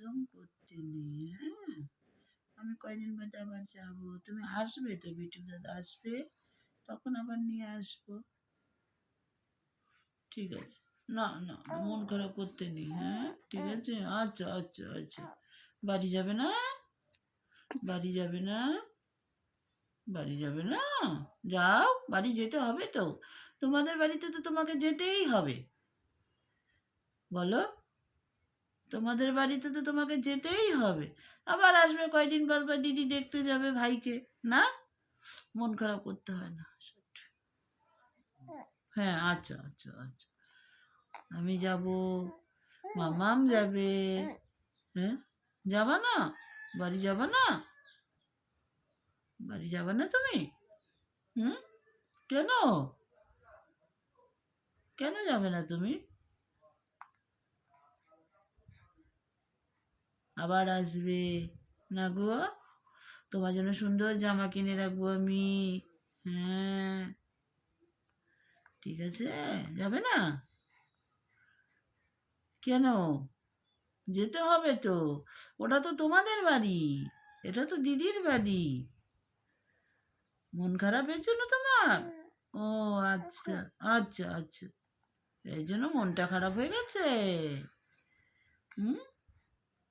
একদম করতে নেই, হ্যাঁ? আমি কয়দিন বাদে আবার যাবো, তুমি আসবে তো, বিটু দাদা আসবে, তখন আবার নিয়ে আসবো। ঠিক আছে, না না না, মন খারাপ করতে নেই, হ্যাঁ ঠিক আছে, আচ্ছা আচ্ছা আচ্ছা। বাড়ি যাবে না? বাড়ি যাবে না? বাড়ি যাবে না? যাও, বাড়ি যেতে হবে তো, তোমাদের বাড়িতে তো তোমাকে যেতেই হবে, বলো, তোমাদের বাড়িতে তো তোমাকে যেতেই হবে। আবার আসবে কয়দিন পর পর, দিদি দেখতে যাবে ভাইকে, না? মন খারাপ করতে হয় না। হ্যাঁ আচ্ছা আচ্ছা আচ্ছা, আমি যাব, মামাম যাবে। হ্যাঁ, যাবা না? বাড়ি যাবা না? বাড়ি যাবা না তুমি? হুম, কেন? কেন যাবে না তুমি? আবার আসবে না গো, তোমার জন্য সুন্দর জামা কিনে রাখবো আমি। হ্যাঁ, ঠিক আছে, যাবে না? কেন? যেতে হবে তো, ওটা তো তোমাদের বাড়ি, এটা তো দিদির বাড়ি। মন খারাপের জন্য তোমার? ও আচ্ছা আচ্ছা আচ্ছা, এই জন্য মনটা খারাপ হয়ে গেছে। হুম,